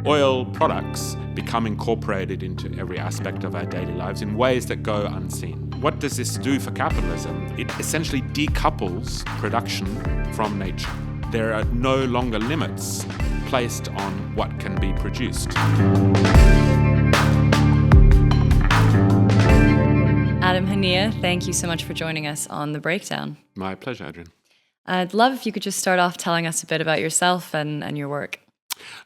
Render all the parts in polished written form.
oil products become incorporated into every aspect of our daily lives in ways that go unseen. What does this do for capitalism? It essentially decouples production from nature. There are no longer limits placed on what can be produced. Adam Hanieh, thank you so much for joining us on The Breakdown. My pleasure, Adrienne. I'd love if you could just start off telling us a bit about yourself and your work.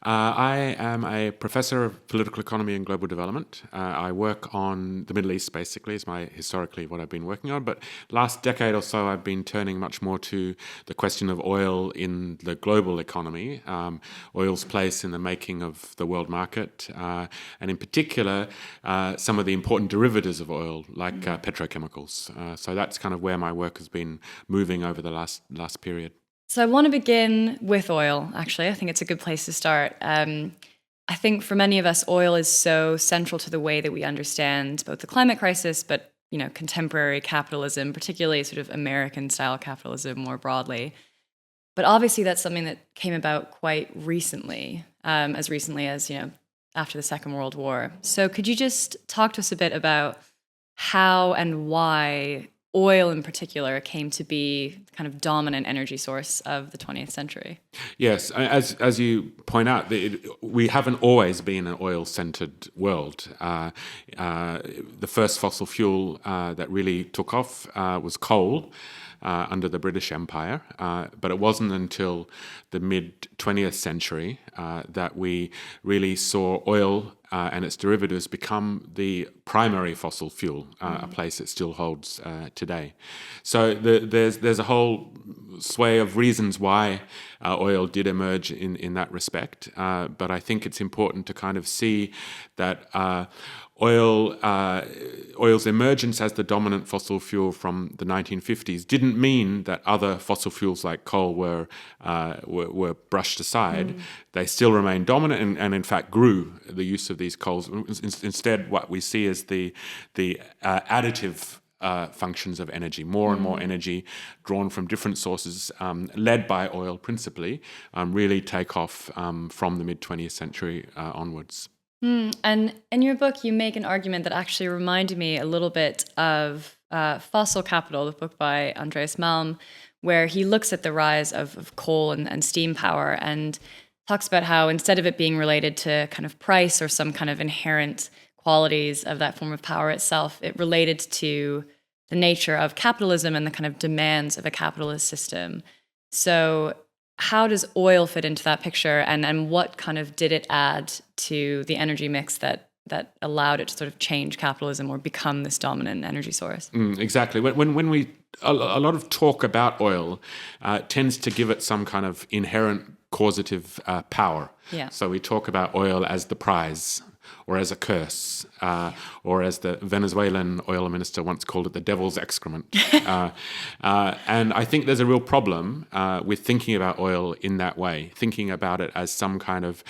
I am a professor of political economy and global development. I work on the Middle East, basically, is historically what I've been working on. But last decade or so, I've been turning much more to the question of oil in the global economy, oil's place in the making of the world market, and in particular, some of the important derivatives of oil, like petrochemicals. So that's kind of where my work has been moving over the last period. So I want to begin with oil, actually. I think it's a good place to start. I think for many of us, oil is so central to the way that we understand both the climate crisis, but contemporary capitalism, particularly sort of American-style capitalism more broadly. But obviously that's something that came about quite recently, as after the Second World War. So could you just talk to us a bit about how and why oil in particular came to be the kind of dominant energy source of the 20th century? Yes, as you point out, we haven't always been an oil-centered world. The first fossil fuel that really took off was coal under the British Empire, but it wasn't until the mid-20th century that we really saw oil and its derivatives become the primary fossil fuel, a place it still holds today. So there's a whole sway of reasons why oil did emerge in that respect, but I think it's important to kind of see that oil's emergence as the dominant fossil fuel from the 1950s didn't mean that other fossil fuels like coal were brushed aside. They still remained dominant and in fact grew the use of these coals. Instead, what we see is the additive functions of energy, more and more energy drawn from different sources, led by oil principally, really take off from the mid-20th century onwards. And in your book, you make an argument that actually reminded me a little bit of Fossil Capital, the book by Andreas Malm, where he looks at the rise of coal and steam power and talks about how instead of it being related to kind of price or some kind of inherent qualities of that form of power itself, it related to the nature of capitalism and the kind of demands of a capitalist system. So how does oil fit into that picture, and what kind of did it add to the energy mix that allowed it to sort of change capitalism or become this dominant energy source? Exactly. When we a lot of talk about oil tends to give it some kind of inherent causative power. Yeah. So we talk about oil as the prize, or as a curse, or as the Venezuelan oil minister once called it, the devil's excrement. And I think there's a real problem with thinking about oil in that way, thinking about it as some kind of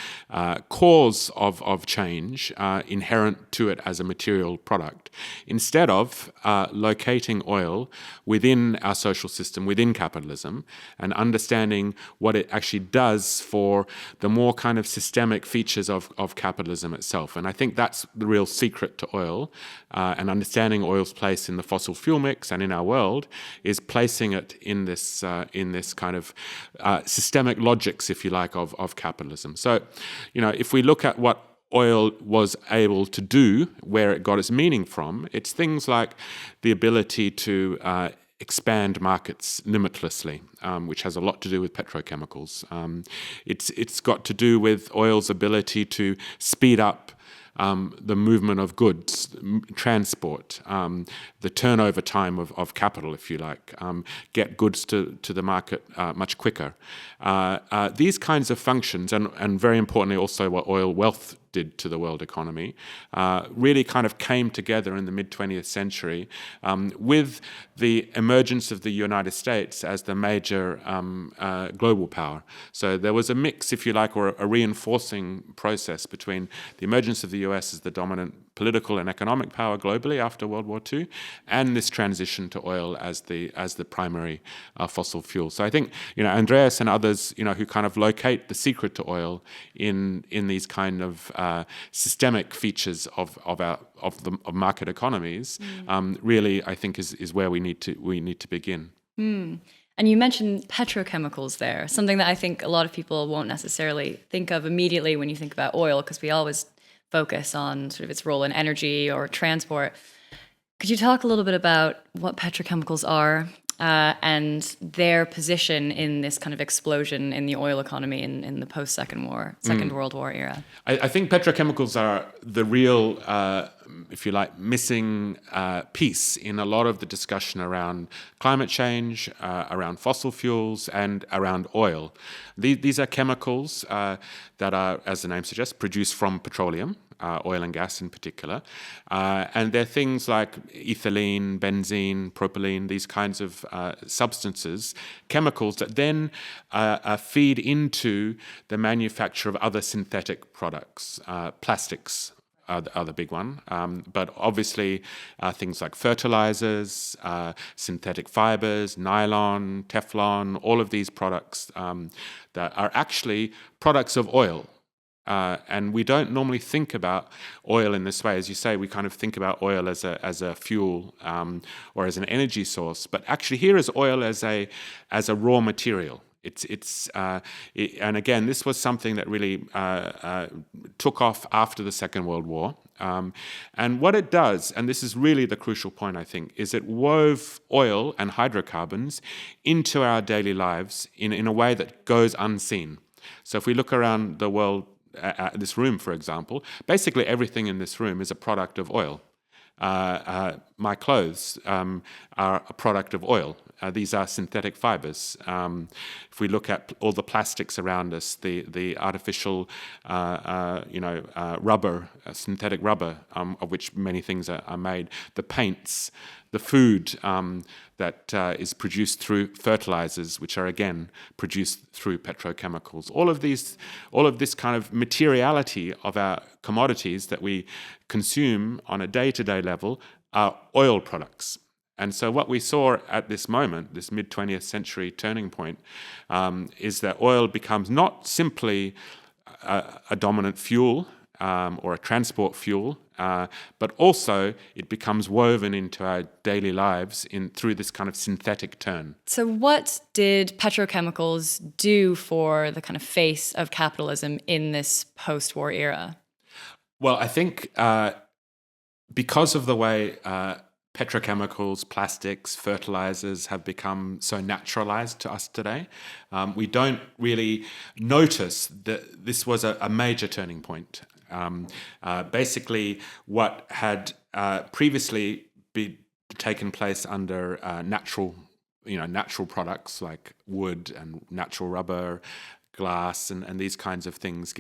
cause of change inherent to it as a material product, instead of locating oil within our social system, within capitalism, and understanding what it actually does for the more kind of systemic features of capitalism itself. And I think that's the real secret to oil, and understanding oil's place in the fossil fuel mix and in our world is placing it in this kind of systemic logics, if you like, of capitalism. So, if we look at what oil was able to do, where it got its meaning from, it's things like the ability to expand markets limitlessly, which has a lot to do with petrochemicals. It's got to do with oil's ability to speed up the movement of goods, transport, the turnover time of capital, if you like, get goods to the market much quicker. These kinds of functions, and very importantly also what oil wealth did to the world economy, really kind of came together in the mid-20th century with the emergence of the United States as the major global power. So there was a mix, if you like, or a reinforcing process between the emergence of the US as the dominant political and economic power globally after World War II, and this transition to oil as the primary fossil fuel. So I think Andreas and others who kind of locate the secret to oil in these kind of systemic features of market economies really I think is where we need to begin. And you mentioned petrochemicals there, something that I think a lot of people won't necessarily think of immediately when you think about oil, because we always focus on sort of its role in energy or transport. Could you talk a little bit about what petrochemicals are and their position in this kind of explosion in the oil economy in the Second World War era? I think petrochemicals are the real, if you like, missing piece in a lot of the discussion around climate change, around fossil fuels, and around oil. These are chemicals that are, as the name suggests, produced from petroleum. Oil and gas in particular. And they're things like ethylene, benzene, propylene, these kinds of substances, chemicals that then feed into the manufacture of other synthetic products. Plastics are the big one. But obviously things like fertilizers, synthetic fibers, nylon, Teflon, all of these products that are actually products of oil. And we don't normally think about oil in this way. As you say, we kind of think about oil as a fuel or as an energy source. But actually here is oil as a raw material. And again, this was something that really took off after the Second World War. And what it does, and this is really the crucial point, I think, is it wove oil and hydrocarbons into our daily lives in a way that goes unseen. So if we look around the world, this room, for example, basically everything in this room is a product of oil. My clothes are a product of oil. These are synthetic fibers. If we look at all the plastics around us, the artificial, rubber, synthetic rubber, of which many things are made, the paints, the food that is produced through fertilizers, which are again produced through petrochemicals. All of this kind of materiality of our commodities that we consume on a day-to-day level are oil products. And so what we saw at this moment, this mid-20th century turning point, is that oil becomes not simply a dominant fuel or a transport fuel, but also it becomes woven into our daily lives through this kind of synthetic turn. So what did petrochemicals do for the kind of face of capitalism in this post-war era? Well, I think because of the way petrochemicals, plastics, fertilizers have become so naturalized to us today, we don't really notice that this was a major turning point. Basically, what had previously taken place under natural products like wood and natural rubber, glass, and these kinds of things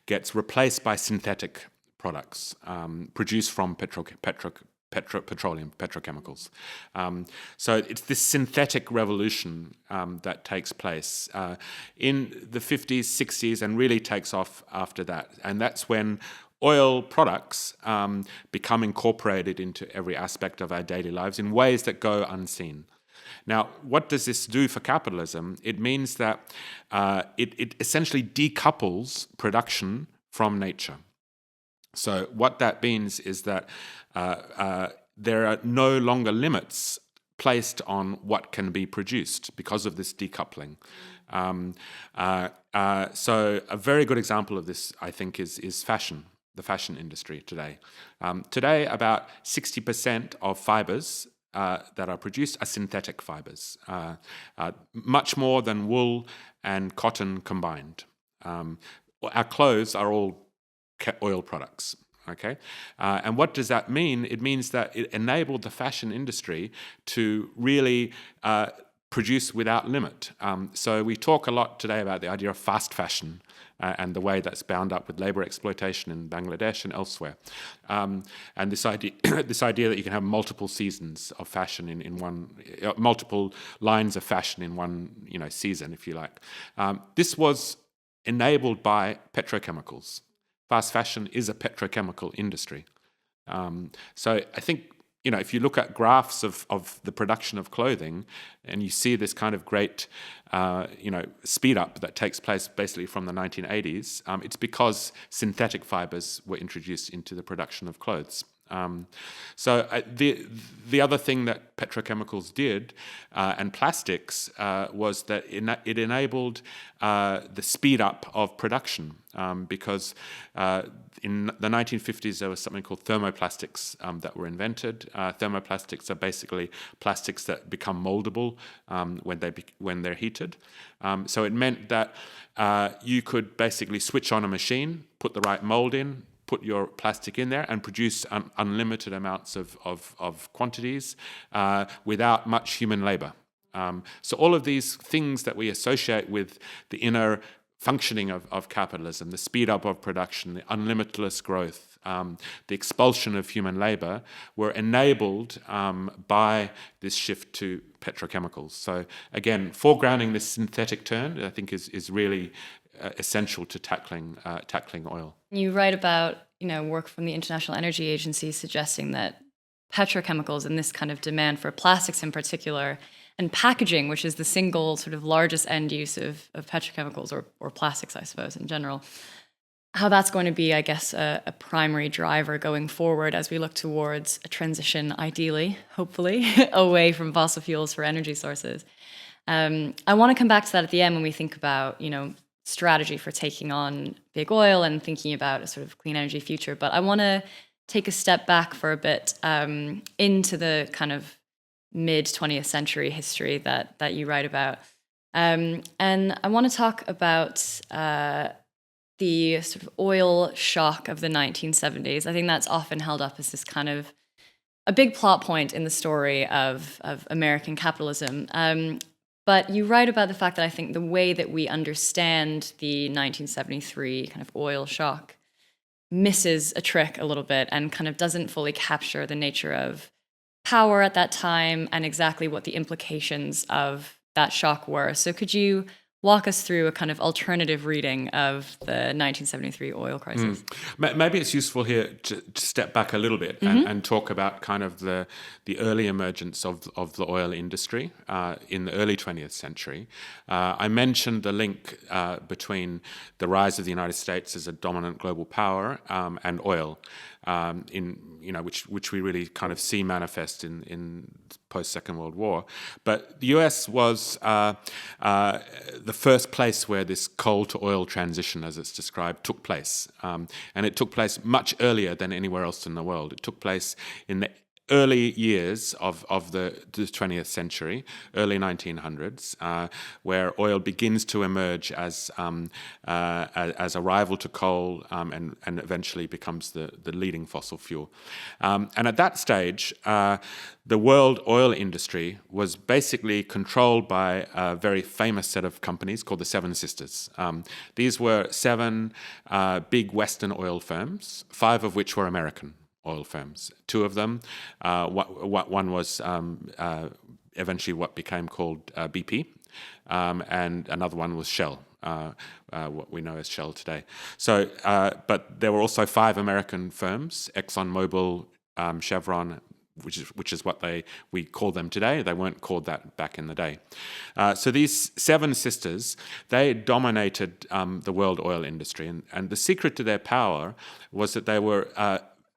gets replaced by synthetic products produced from petrochemicals. So it's this synthetic revolution that takes place in the 50s, 60s, and really takes off after that. And that's when oil products become incorporated into every aspect of our daily lives in ways that go unseen. Now, what does this do for capitalism? It means that it essentially decouples production from nature. So what that means is that there are no longer limits placed on what can be produced because of this decoupling. So a very good example of this, I think, is fashion, the fashion industry today. Today, about 60% of fibers that are produced are synthetic fibers, much more than wool and cotton combined. Our clothes are all oil products. Okay, and what does that mean? It means that it enabled the fashion industry to really produce without limit. So we talk a lot today about the idea of fast fashion and the way that's bound up with labor exploitation in Bangladesh and elsewhere. And this idea that you can have multiple seasons of fashion in one, multiple lines of fashion in one season, if you like. This was enabled by petrochemicals. Fast fashion is a petrochemical industry. So I think, if you look at graphs of the production of clothing, and you see this kind of great, speed up that takes place basically from the 1980s, it's because synthetic fibers were introduced into the production of clothes. The other thing that petrochemicals did, and plastics, was that it enabled the speed up of production, because in the 1950s there was something called thermoplastics that were invented. Thermoplastics are basically plastics that become moldable when they're heated. So it meant that you could basically switch on a machine, put the right mold in, put your plastic in there, and produce unlimited amounts of quantities without much human labor. So all of these things that we associate with the inner functioning of capitalism, the speed up of production, the unlimitless growth, the expulsion of human labor, were enabled by this shift to petrochemicals. So again, foregrounding this synthetic turn, I think, is really essential to tackling oil. You write about work from the International Energy Agency suggesting that petrochemicals and this kind of demand for plastics in particular, and packaging, which is the single sort of largest end use of petrochemicals or plastics, I suppose, in general, how that's going to be, I guess, a primary driver going forward as we look towards a transition, ideally, hopefully, away from fossil fuels for energy sources. I want to come back to that at the end when we think about, strategy for taking on big oil and thinking about a sort of clean energy future. But I want to take a step back for a bit into the kind of mid-20th century history that you write about. And I want to talk about the sort of oil shock of the 1970s. I think that's often held up as this kind of a big plot point in the story of American capitalism. But you write about the fact that I think the way that we understand the 1973 kind of oil shock misses a trick a little bit and kind of doesn't fully capture the nature of power at that time and exactly what the implications of that shock were. So could you walk us through a kind of alternative reading of the 1973 oil crisis? Maybe it's useful here to step back a little bit and talk about kind of the early emergence of the oil industry in the early 20th century. I mentioned the link between the rise of the United States as a dominant global power and oil, which we really kind of see manifest in post-Second World War. But the US was the first place where this coal to oil transition, as it's described, took place. And it took place much earlier than anywhere else in the world. It took place in the early years of the 20th century, early 1900s, where oil begins to emerge as a rival to coal and eventually becomes the leading fossil fuel. And at that stage, the world oil industry was basically controlled by a very famous set of companies called the Seven Sisters. These were seven big Western oil firms, 5 of which were American oil firms. 2 of them, one was eventually what became called BP, and another one was Shell, what we know as Shell today. So, but there were also 5 American firms: ExxonMobil, Chevron, which is what we call them today. They weren't called that back in the day. So these 7 sisters, they dominated the world oil industry, and the secret to their power was that they were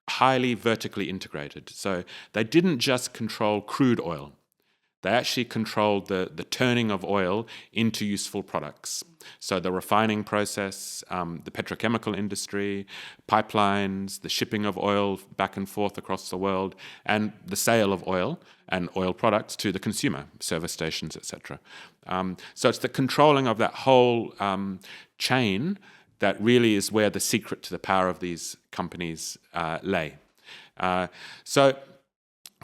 highly vertically integrated. So they didn't just control crude oil. They actually controlled the turning of oil into useful products. So the refining process, the petrochemical industry, pipelines, the shipping of oil back and forth across the world, and the sale of oil and oil products to the consumer, service stations, etc. So it's the controlling of that whole chain that really is where the secret to the power of these companies lay. So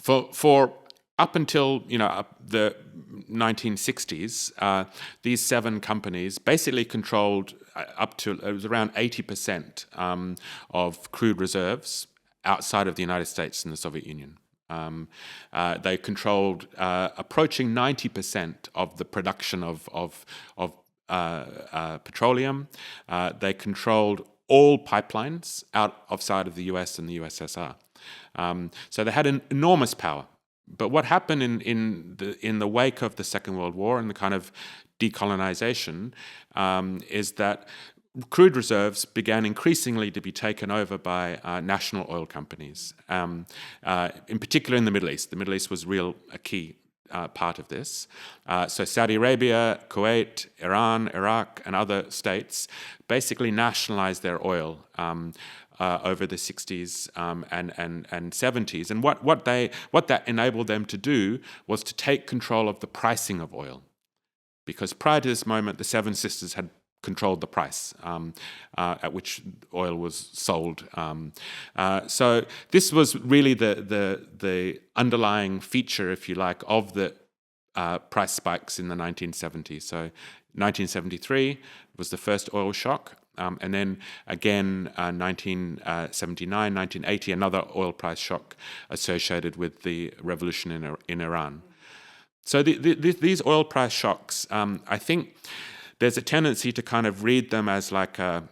for up until the 1960s, these 7 companies basically controlled it was around 80% of crude reserves outside of the United States and the Soviet Union. They controlled approaching 90% of the production of petroleum. They controlled all pipelines outside of the US and the USSR. So they had an enormous power. But what happened in the wake of the Second World War and the kind of decolonization is that crude reserves began increasingly to be taken over by national oil companies, in particular in the Middle East. The Middle East was a key part of this. So Saudi Arabia, Kuwait, Iran, Iraq, and other states basically nationalized their oil over the 60s and 70s. And what that enabled them to do was to take control of the pricing of oil. Because prior to this moment, the Seven Sisters had controlled the price at which oil was sold. So this was really the underlying feature, if you like, of the price spikes in the 1970s. So 1973 was the first oil shock. And then again, 1979, 1980, another oil price shock associated with the revolution in Iran. So these oil price shocks, I think there's a tendency to kind of read them as like a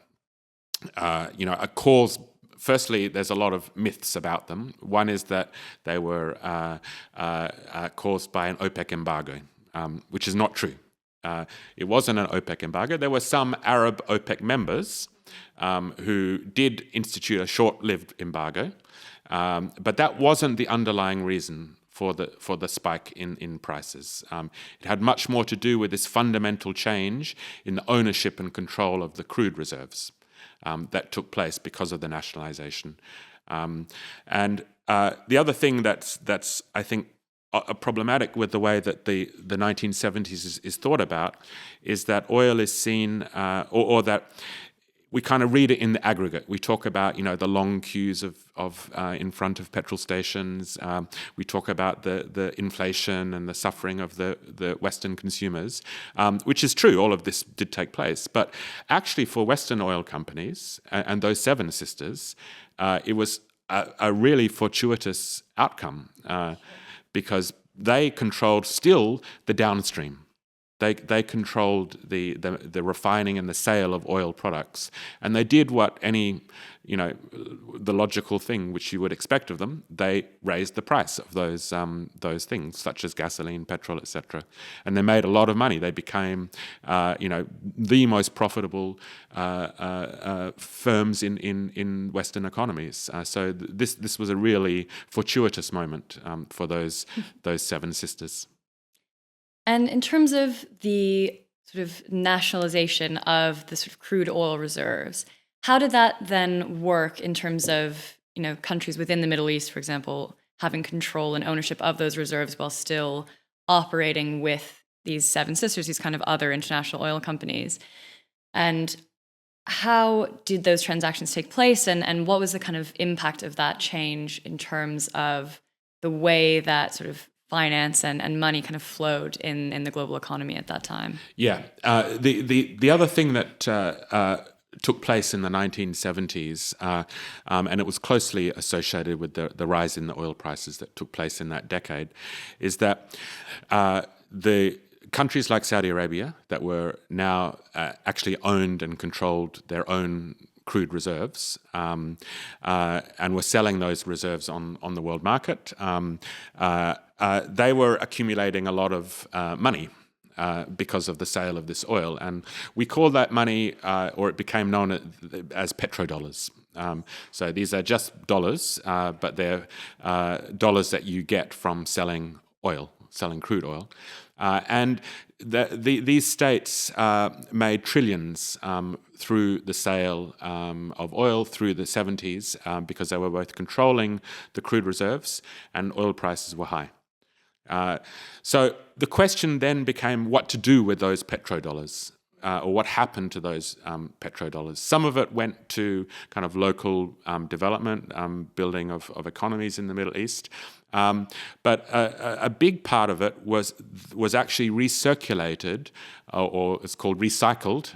cause. Firstly, there's a lot of myths about them. One is that they were caused by an OPEC embargo, which is not true. It wasn't an OPEC embargo. There were some Arab OPEC members who did institute a short-lived embargo, but that wasn't the underlying reason for the spike in prices. It had much more to do with this fundamental change in the ownership and control of the crude reserves that took place because of the nationalization. And the other thing that's I think problematic with the way that the 1970s is thought about is that oil is seen, or that we kind of read it in the aggregate. We talk about, the long queues of in front of petrol stations. We talk about the inflation and the suffering of the Western consumers, which is true. All of this did take place. But actually for Western oil companies and those Seven Sisters, it was a really fortuitous outcome because they controlled still the downstream. They controlled the refining and the sale of oil products, and they did what any, the logical thing which you would expect of them. They raised the price of those things, such as gasoline, petrol, etc., and they made a lot of money. They became, the most profitable firms in Western economies. So this was a really fortuitous moment for those Seven Sisters. And in terms of the sort of nationalization of the sort of crude oil reserves, how did that then work in terms of, countries within the Middle East, for example, having control and ownership of those reserves while still operating with these Seven Sisters, these kind of other international oil companies? And how did those transactions take place? And what was the kind of impact of that change in terms of the way that sort of finance and money kind of flowed in the global economy at that time? Yeah. The other thing that took place in the 1970s, and it was closely associated with the rise in the oil prices that took place in that decade, is that the countries like Saudi Arabia that were now actually owned and controlled their own crude reserves and were selling those reserves on the world market, they were accumulating a lot of money because of the sale of this oil. And we call that money, or it became known as petrodollars. So these are just dollars, but they're dollars that you get from selling crude oil. And these states made trillions through the sale of oil through the 70s because they were both controlling the crude reserves and oil prices were high. So the question then became what to do with those petrodollars, or what happened to those petrodollars. Some of it went to kind of local development, building of economies in the Middle East. But a big part of it was actually recirculated, or it's called recycled,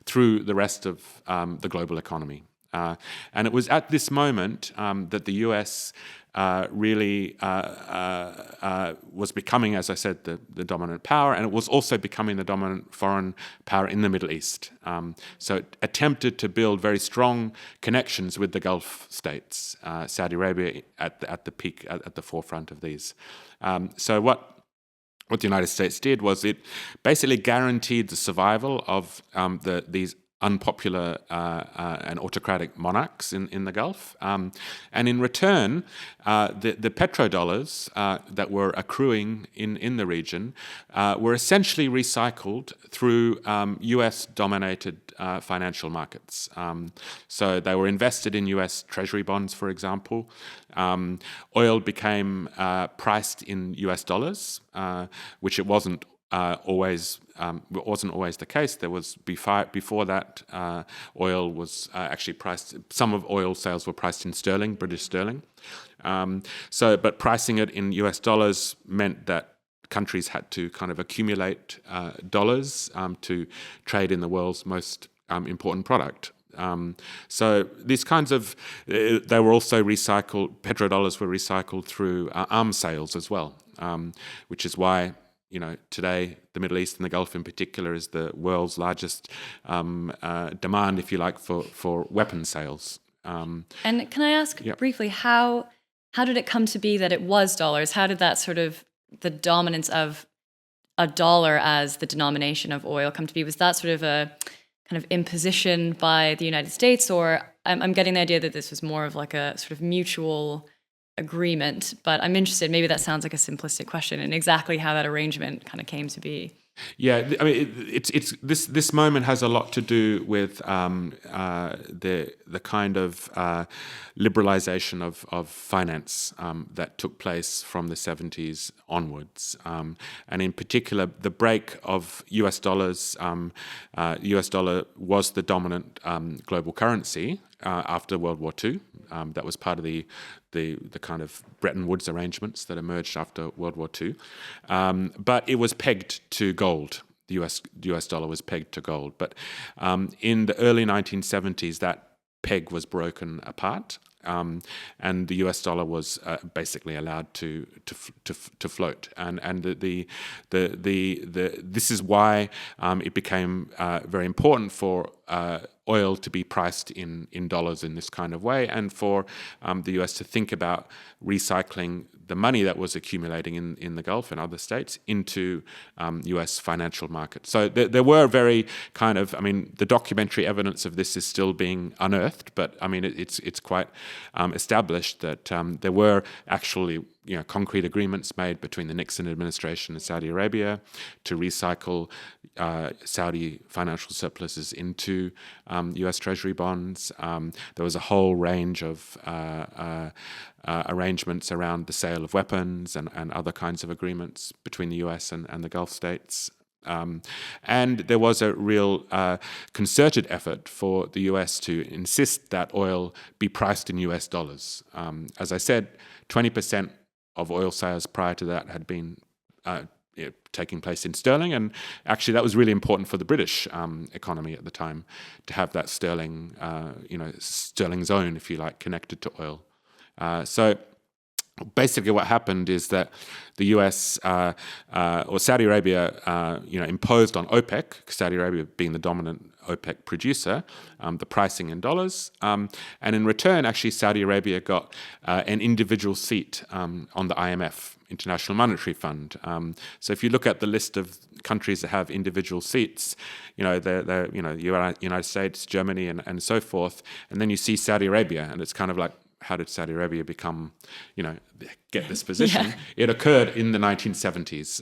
through the rest of the global economy. And it was at this moment that the US really was becoming, as I said, the dominant power, and it was also becoming the dominant foreign power in the Middle East. So it attempted to build very strong connections with the Gulf states, Saudi Arabia at the peak, at the forefront of these. So what the United States did was it basically guaranteed the survival of these unpopular and autocratic monarchs in the Gulf. And in return, the petrodollars that were accruing in the region were essentially recycled through US-dominated financial markets. So they were invested in US Treasury bonds, for example. Oil became priced in US dollars, which it wasn't always the case. There was before that oil was actually priced. Some of oil sales were priced in sterling, British sterling. But pricing it in US dollars meant that countries had to kind of accumulate dollars to trade in the world's most important product. So these kinds of, they were also recycled. Petrodollars were recycled through arms sales as well, which is why, today the Middle East and the Gulf in particular is the world's largest demand, if you like, for weapon sales. And can I ask briefly, how did it come to be that it was dollars? How did that sort of, the dominance of a dollar as the denomination of oil come to be? Was that sort of a kind of imposition by the United States, or I'm getting the idea that this was more of like a sort of mutual agreement, but I'm interested, maybe that sounds like a simplistic question, in exactly how that arrangement kind of came to be. Yeah, I mean, it's this moment has a lot to do with the kind of liberalization of finance that took place from the 70s onwards, and in particular the break of US dollars. US dollar was the dominant global currency after World War II. That was part of the kind of Bretton Woods arrangements that emerged after World War II. But it was pegged to gold. The US dollar was pegged to gold. But in the early 1970s, that peg was broken apart. And the US dollar was basically allowed to float, and this is why it became very important for oil to be priced in dollars in this kind of way, and for the US to think about recycling the money that was accumulating in the Gulf and other states into US financial markets. So there were very kind of, I mean, the documentary evidence of this is still being unearthed, but I mean, it's quite established that there were actually concrete agreements made between the Nixon administration and Saudi Arabia to recycle Saudi financial surpluses into US Treasury bonds. There was a whole range of arrangements around the sale of weapons and other kinds of agreements between the US and the Gulf states. And there was a real concerted effort for the US to insist that oil be priced in US dollars. As I said, 20% of oil sales prior to that had been taking place in sterling, and actually that was really important for the British economy at the time to have that sterling, sterling zone, if you like, connected to oil. So basically what happened is that the US or Saudi Arabia, imposed on OPEC, Saudi Arabia being the dominant OPEC producer, the pricing in dollars. And in return, actually, Saudi Arabia got an individual seat on the IMF, International Monetary Fund. So if you look at the list of countries that have individual seats, the United States, Germany, and so forth, and then you see Saudi Arabia, and it's kind of like, how did Saudi Arabia become, get this position? Yeah. It occurred in the 1970s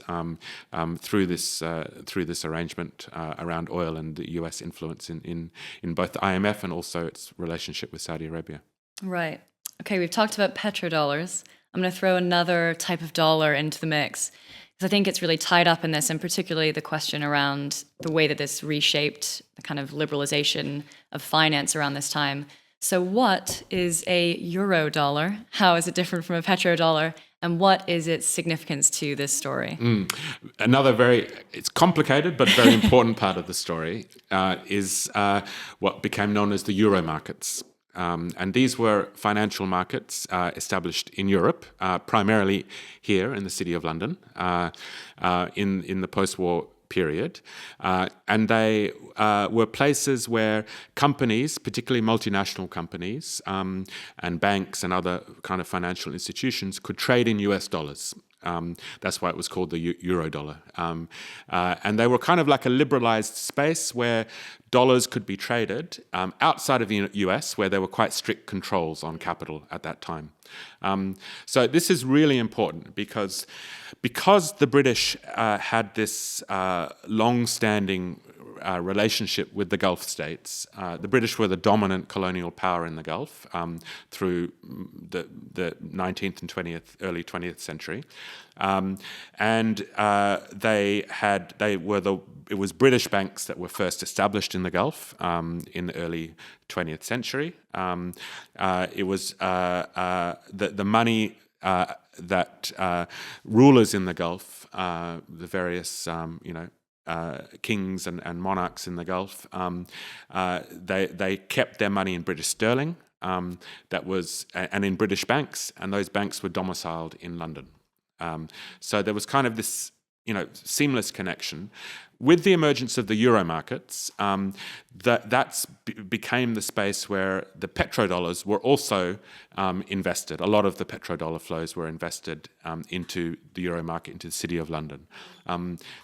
through this arrangement around oil and the US influence in both the IMF and also its relationship with Saudi Arabia. Right. Okay, we've talked about petrodollars. I'm going to throw another type of dollar into the mix, because I think it's really tied up in this, and particularly the question around the way that this reshaped the kind of liberalization of finance around this time. So what is a Eurodollar? How is it different from a petrodollar? And what is its significance to this story? It's complicated but very important part of the story is what became known as the Euro markets. And these were financial markets established in Europe, primarily here in the City of London, in the post-war period. And they were places where companies, particularly multinational companies, and banks and other kind of financial institutions could trade in US dollars. That's why it was called the Eurodollar. And they were kind of like a liberalized space where dollars could be traded outside of the US, where there were quite strict controls on capital at that time. So this is really important because the British had this long-standing relationship with the Gulf states. The British were the dominant colonial power in the Gulf through the 19th and early 20th century. It was British banks that were first established in the Gulf in the early 20th century. It was the money that rulers in the Gulf, the various kings and monarchs in the Gulf, they kept their money in British sterling, and in British banks, and those banks were domiciled in London. So there was kind of this, seamless connection. With the emergence of the euro markets, that became the space where the petrodollars were also invested. A lot of the petrodollar flows were invested into the euro market, into the City of London.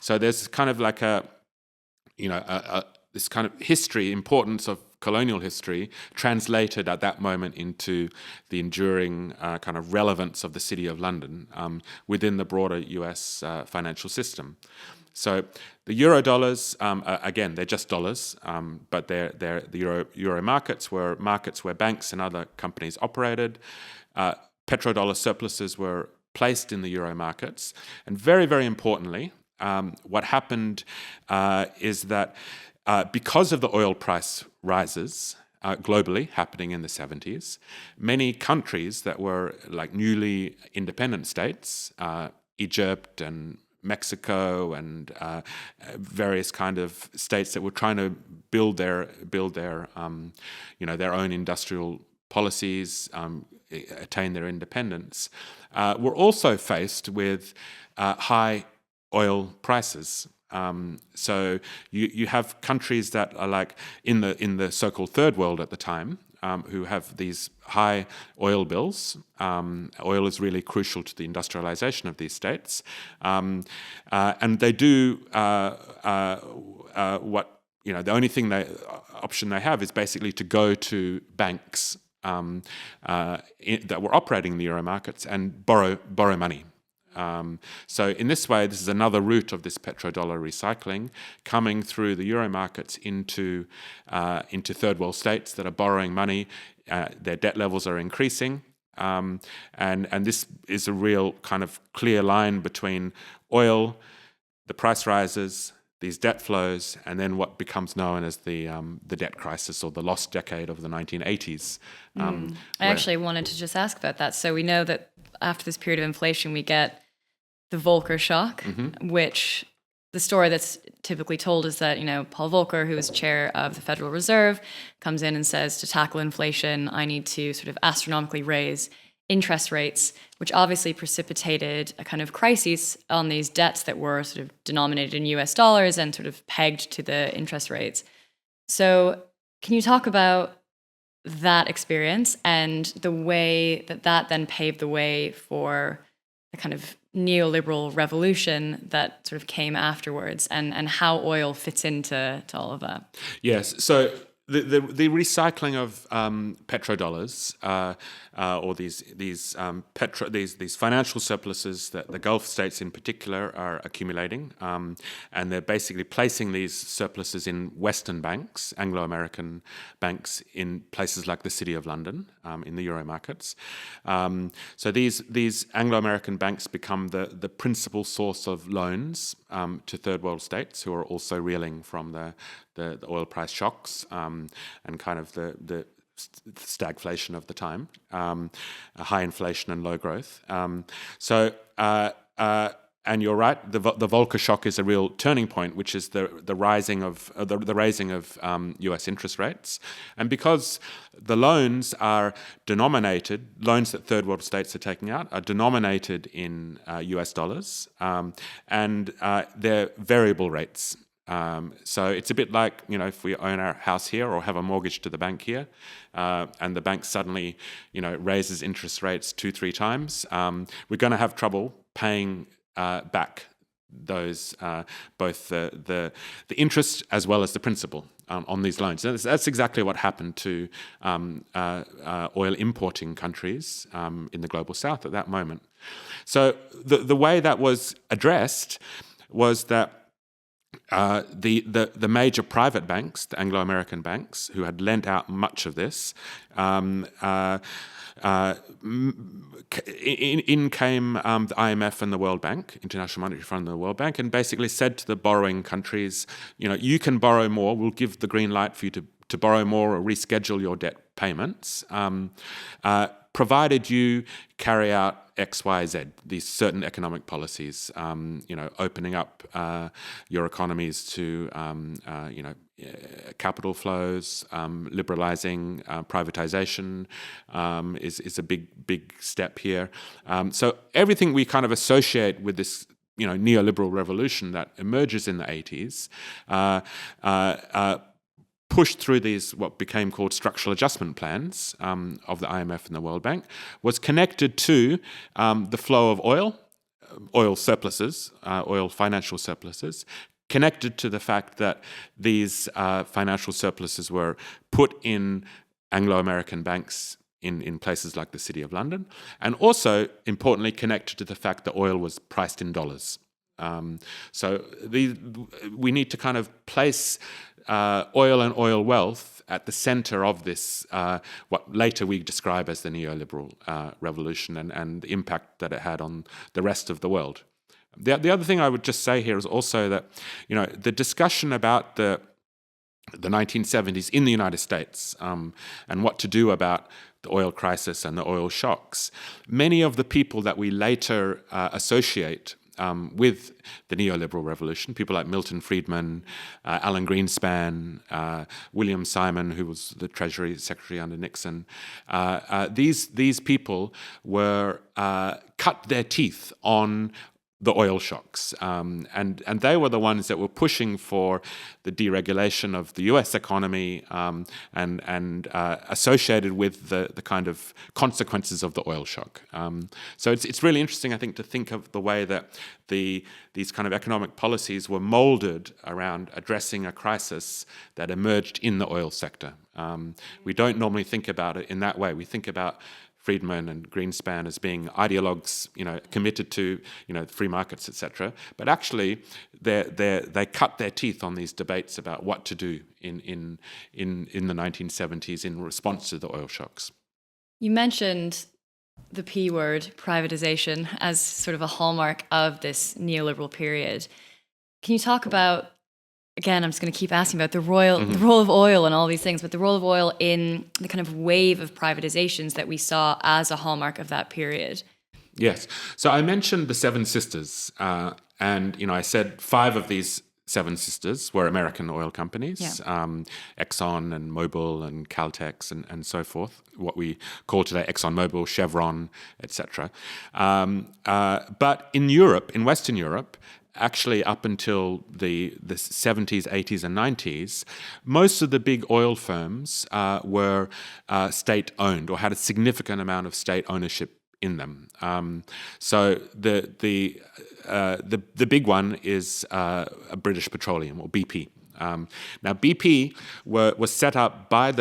So there's kind of like this kind of importance of colonial history translated at that moment into the enduring kind of relevance of the City of London within the broader US financial system. So the Eurodollars, again, they're just dollars, but the euro markets were markets where banks and other companies operated. Petrodollar surpluses were placed in the euro markets. And very, very importantly, what happened is that because of the oil price rises globally happening in the 70s, many countries that were like newly independent states, Egypt and Mexico and various kind of states that were trying to build their own industrial policies, attain their independence, were also faced with high oil prices. So you have countries that are like in the so-called third world at the time, who have these high oil bills. Oil is really crucial to the industrialization of these states, and they do the only option they have is basically to go to banks that were operating in the euro markets and borrow money. So in this way, this is another route of this petrodollar recycling coming through the euro markets into third world states that are borrowing money. Their debt levels are increasing, and this is a real kind of clear line between oil, the price rises, these debt flows, and then what becomes known as the debt crisis or the lost decade of the 1980s. I actually wanted to just ask about that. So we know that after this period of inflation, we get the Volcker shock, which the story that's typically told is that, Paul Volcker, who is chair of the Federal Reserve, comes in and says, to tackle inflation, I need to sort of astronomically raise interest rates, which obviously precipitated a kind of crisis on these debts that were sort of denominated in US dollars and sort of pegged to the interest rates. So can you talk about that experience and the way that then paved the way for the kind of neoliberal revolution that sort of came afterwards, and how oil fits into all of that? Yes. So the recycling of petrodollars or these financial surpluses that the Gulf states in particular are accumulating, and they're basically placing these surpluses in Western banks, Anglo-American banks in places like the City of London, in the euro markets. So these Anglo-American banks become the principal source of loans to third world states who are also reeling from the oil price shocks and kind of the stagflation of the time, high inflation and low growth. and you're right. The Volcker shock is a real turning point, which is the raising of U.S. interest rates, and because the loans are denominated, loans that third world states are taking out are denominated in U.S. dollars, and they're variable rates. So it's a bit like, if we own our house here or have a mortgage to the bank here, and the bank suddenly, raises interest rates 2-3 times, we're going to have trouble paying back those both the interest as well as the principal on these loans. And that's exactly what happened to oil importing countries in the global south at that moment. So the way that was addressed was that the major private banks, the Anglo-American banks, who had lent out much of this, in came the IMF and the World Bank, International Monetary Fund and the World Bank, and basically said to the borrowing countries, you can borrow more, we'll give the green light for you to borrow more or reschedule your debt payments, provided you carry out X, Y, Z, these certain economic policies, opening up your economies to, capital flows, liberalizing privatization is a big step here. So everything we kind of associate with this, neoliberal revolution that emerges in the 80s, pushed through these what became called structural adjustment plans of the IMF and the World Bank, was connected to the flow of oil surpluses, oil financial surpluses, connected to the fact that these financial surpluses were put in Anglo-American banks in places like the City of London, and also, importantly, connected to the fact that oil was priced in dollars. So we need to kind of place oil and oil wealth at the center of this, what later we describe as the neoliberal revolution and the impact that it had on the rest of the world. The other thing I would just say here is also that, the discussion about the 1970s in the United States and what to do about the oil crisis and the oil shocks, many of the people that we later associate with the neoliberal revolution, people like Milton Friedman, Alan Greenspan, William Simon, who was the Treasury Secretary under Nixon, these people were cut their teeth on the oil shocks, and they were the ones that were pushing for the deregulation of the U.S. economy and associated with the kind of consequences of the oil shock. So it's really interesting, I think, to think of the way that these kind of economic policies were molded around addressing a crisis that emerged in the oil sector. We don't normally think about it in that way. We think about Friedman and Greenspan as being ideologues, committed to, free markets, etc. But actually, they cut their teeth on these debates about what to do in the 1970s in response to the oil shocks. You mentioned the P word, privatization, as sort of a hallmark of this neoliberal period. Can you talk about, again, I'm just going to keep asking about the role of oil and all these things, but the role of oil in the kind of wave of privatizations that we saw as a hallmark of that period? Yes. So I mentioned the Seven Sisters, and I said 5 of these Seven Sisters were American oil companies, Exxon and Mobil and Caltex and so forth, what we call today ExxonMobil, Chevron, etc. But in Europe, in Western Europe, actually up until the 70s, 80s and 90s, most of the big oil firms were state-owned or had a significant amount of state ownership in them. So the big one is British Petroleum, or BP. Now BP was set up by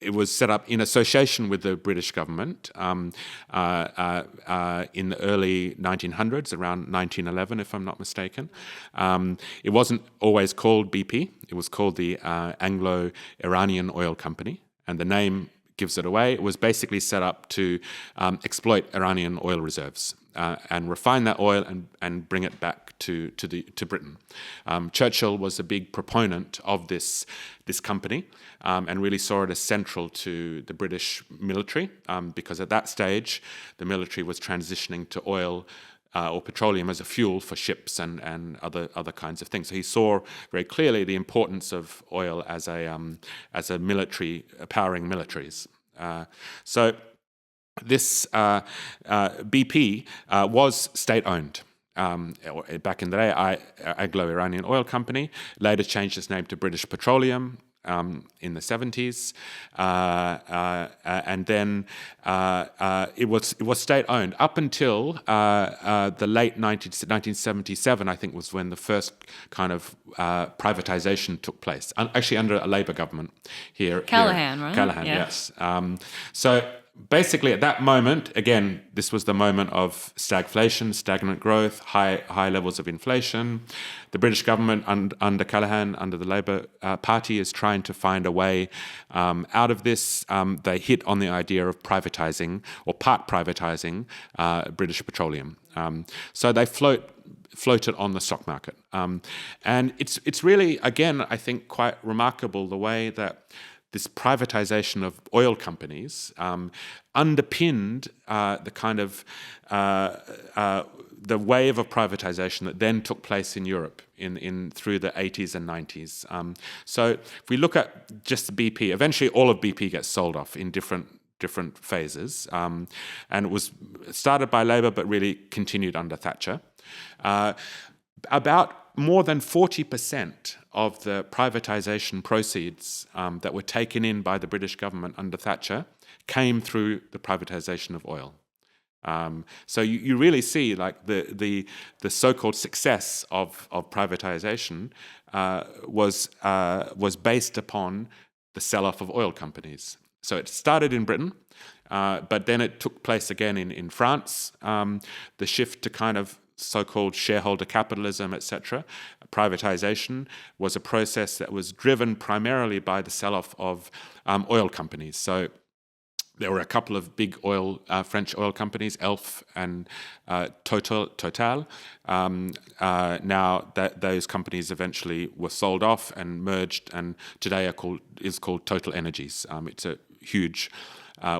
it was set up in association with the British government in the early 1900s, around 1911, if I'm not mistaken. It wasn't always called BP. It was called the Anglo-Iranian Oil Company, and the name gives it away. It was basically set up to exploit Iranian oil reserves and refine that oil and bring it back to Britain. Churchill was a big proponent of this company and really saw it as central to the British military because at that stage the military was transitioning to oil or petroleum as a fuel for ships and other kinds of things. So he saw very clearly the importance of oil as a military, powering militaries. So this BP was state-owned. Back in the day, Anglo-Iranian Oil Company later changed its name to British Petroleum in the 70s, and then it was state-owned up until the late 1977. I think was when the first kind of privatization took place. Actually, under a Labour government here. Callaghan, right? Callaghan, Yeah. yes. So basically, at that moment, again, this was the moment of stagflation, stagnant growth, high levels of inflation. The British government under Callaghan, under the Labour Party, is trying to find a way out of this. They hit on the idea of privatising or part privatising British Petroleum. So they floated on the stock market. And it's really, again, I think quite remarkable the way that this privatization of oil companies underpinned the kind of the wave of privatization that then took place in Europe in through the 80s and 90s. So if we look at just BP, eventually all of BP gets sold off in different phases, and it was started by Labour but really continued under Thatcher. About more than 40% of the privatisation proceeds that were taken in by the British government under Thatcher came through the privatisation of oil. So you really see like the so-called success of privatisation was based upon the sell-off of oil companies. So it started in Britain, but then it took place again in France. The shift to kind of so-called shareholder capitalism, etc. Privatization was a process that was driven primarily by the sell-off of oil companies. So there were a couple of big French oil companies, Elf and Total. Now those companies eventually were sold off and merged, and today is called Total Energies. It's a huge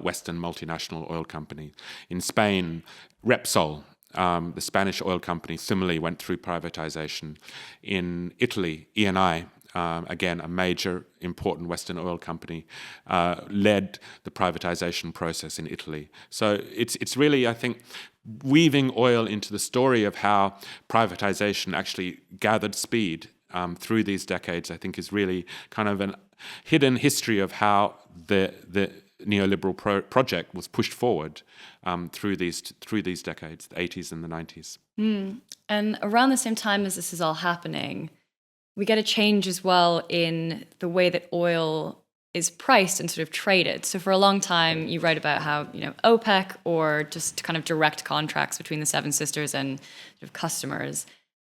Western multinational oil company. In Spain, Repsol, the Spanish oil company, similarly went through privatization. In Italy, Eni, again, a major important Western oil company, led the privatization process in Italy. So it's really, I think, weaving oil into the story of how privatization actually gathered speed through these decades, I think is really kind of a hidden history of how the neoliberal project was pushed forward through these decades, the 80s and the 90s. And around the same time as this is all happening, we get a change as well in the way that oil is priced and sort of traded. So for a long time, you write about how OPEC or just kind of direct contracts between the Seven Sisters and sort of customers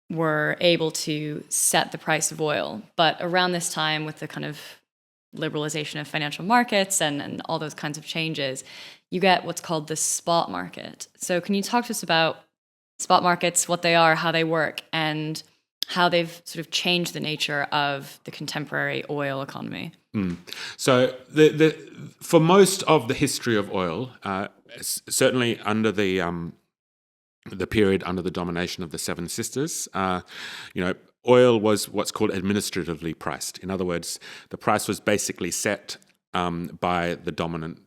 were able to set the price of oil. But around this time, with the kind of liberalization of financial markets and all those kinds of changes, you get what's called the spot market. So can you talk to us about spot markets, what they are, how they work, and how they've sort of changed the nature of the contemporary oil economy? So for most of the history of oil, certainly under the period under the domination of the Seven Sisters, oil was what's called administratively priced. In other words, the price was basically set by the dominant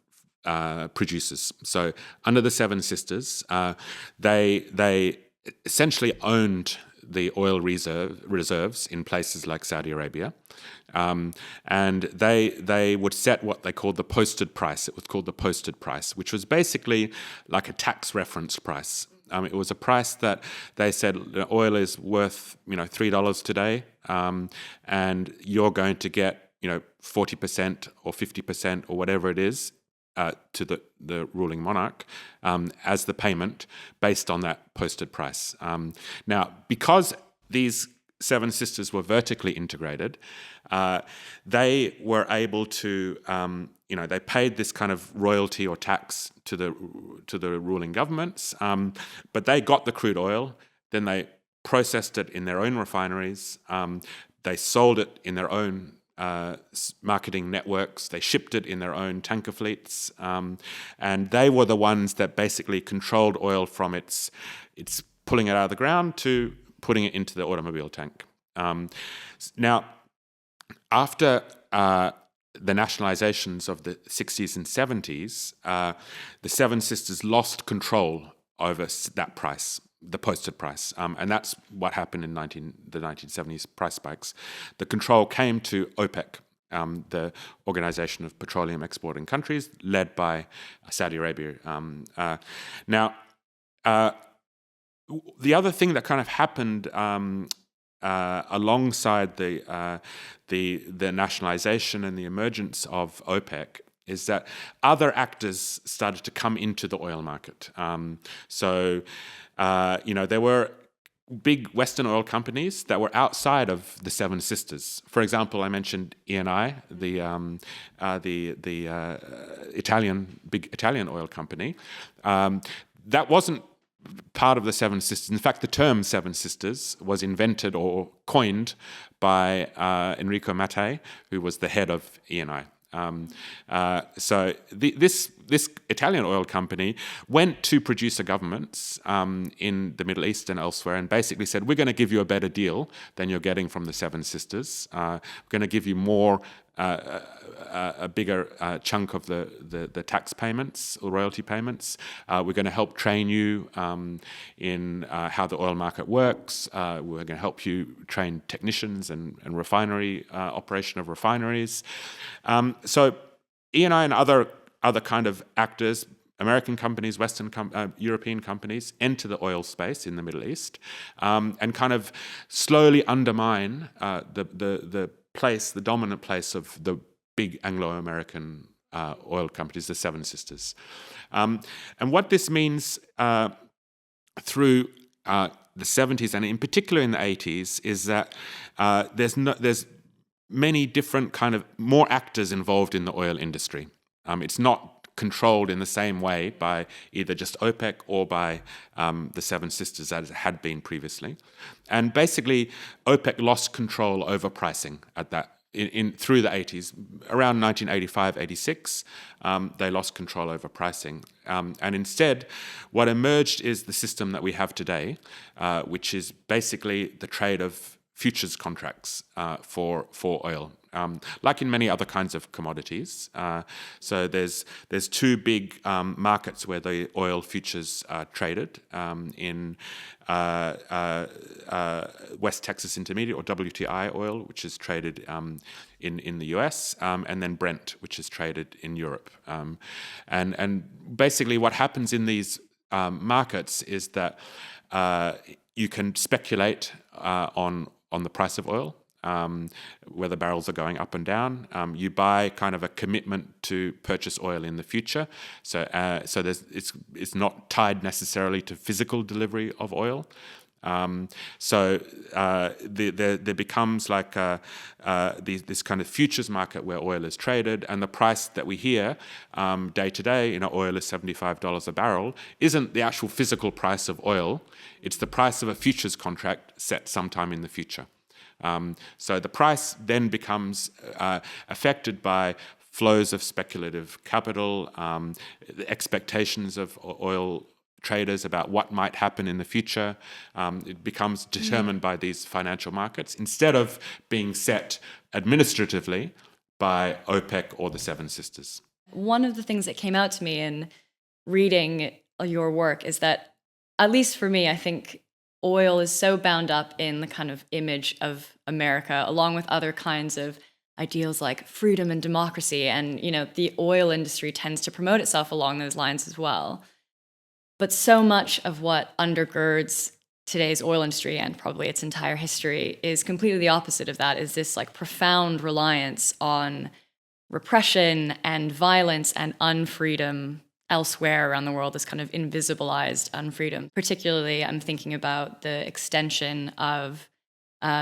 producers. So under the Seven Sisters, they essentially owned the oil reserves in places like Saudi Arabia. And they would set what they called the posted price. It was called the posted price, which was basically like a tax reference price. It was a price that they said oil is worth $3 today, and you're going to get 40% or 50% or whatever it is to the ruling monarch as the payment based on that posted price. Now, because these Seven Sisters were vertically integrated, they were able to, they paid this kind of royalty or tax to the ruling governments, but they got the crude oil, then they processed it in their own refineries, they sold it in their own marketing networks, they shipped it in their own tanker fleets, and they were the ones that basically controlled oil from its pulling it out of the ground to putting it into the automobile tank. Now, after the nationalizations of the 60s and 70s, the Seven Sisters lost control over that price, the posted price. And that's what happened in the 1970s price spikes. The control came to OPEC, the Organization of Petroleum Exporting Countries, led by Saudi Arabia. Now, the other thing that kind of happened alongside the nationalization and the emergence of OPEC is that other actors started to come into the oil market. There were big Western oil companies that were outside of the Seven Sisters. For example, I mentioned Eni, the big Italian oil company. That wasn't part of the Seven Sisters. In fact, the term Seven Sisters was invented or coined by Enrico Mattei, who was the head of Eni. This Italian oil company went to producer governments in the Middle East and elsewhere and basically said, we're going to give you a better deal than you're getting from the Seven Sisters. We're going to give you more, a bigger chunk of the tax payments or royalty payments. We're going to help train you in how the oil market works. We're going to help you train technicians and refinery operation of refineries. So Eni and other kind of actors, American companies, European companies, enter the oil space in the Middle East and kind of slowly undermine the dominant place of the big Anglo-American oil companies, the Seven Sisters. And what this means through the 70s and in particular in the 80s is that there's many different kind of more actors involved in the oil industry. It's not controlled in the same way by either just OPEC or by the Seven Sisters as it had been previously. And basically, OPEC lost control over pricing at that through the 80s. Around 1985, 86, they lost control over pricing. And instead, what emerged is the system that we have today, which is basically the trade of futures contracts for oil. Like in many other kinds of commodities. So there's two big markets where the oil futures are traded in West Texas Intermediate or WTI oil, which is traded in the US, and then Brent, which is traded in Europe. And basically what happens in these markets is that you can speculate on the price of oil, whether barrels are going up and down. You buy kind of a commitment to purchase oil in the future. So it's not tied necessarily to physical delivery of oil. There becomes like this kind of futures market where oil is traded, and the price that we hear day to day, oil is $75 a barrel, isn't the actual physical price of oil. It's the price of a futures contract set sometime in the future. So the price then becomes affected by flows of speculative capital, the expectations of oil traders about what might happen in the future. It becomes determined by these financial markets instead of being set administratively by OPEC or the Seven Sisters. One of the things that came out to me in reading your work is that, at least for me, I think oil is so bound up in the kind of image of America, along with other kinds of ideals like freedom and democracy. And, the oil industry tends to promote itself along those lines as well. But so much of what undergirds today's oil industry and probably its entire history is completely the opposite of that, is this like profound reliance on repression and violence and unfreedom elsewhere around the world, this kind of invisibilized unfreedom. Particularly, I'm thinking about the extension of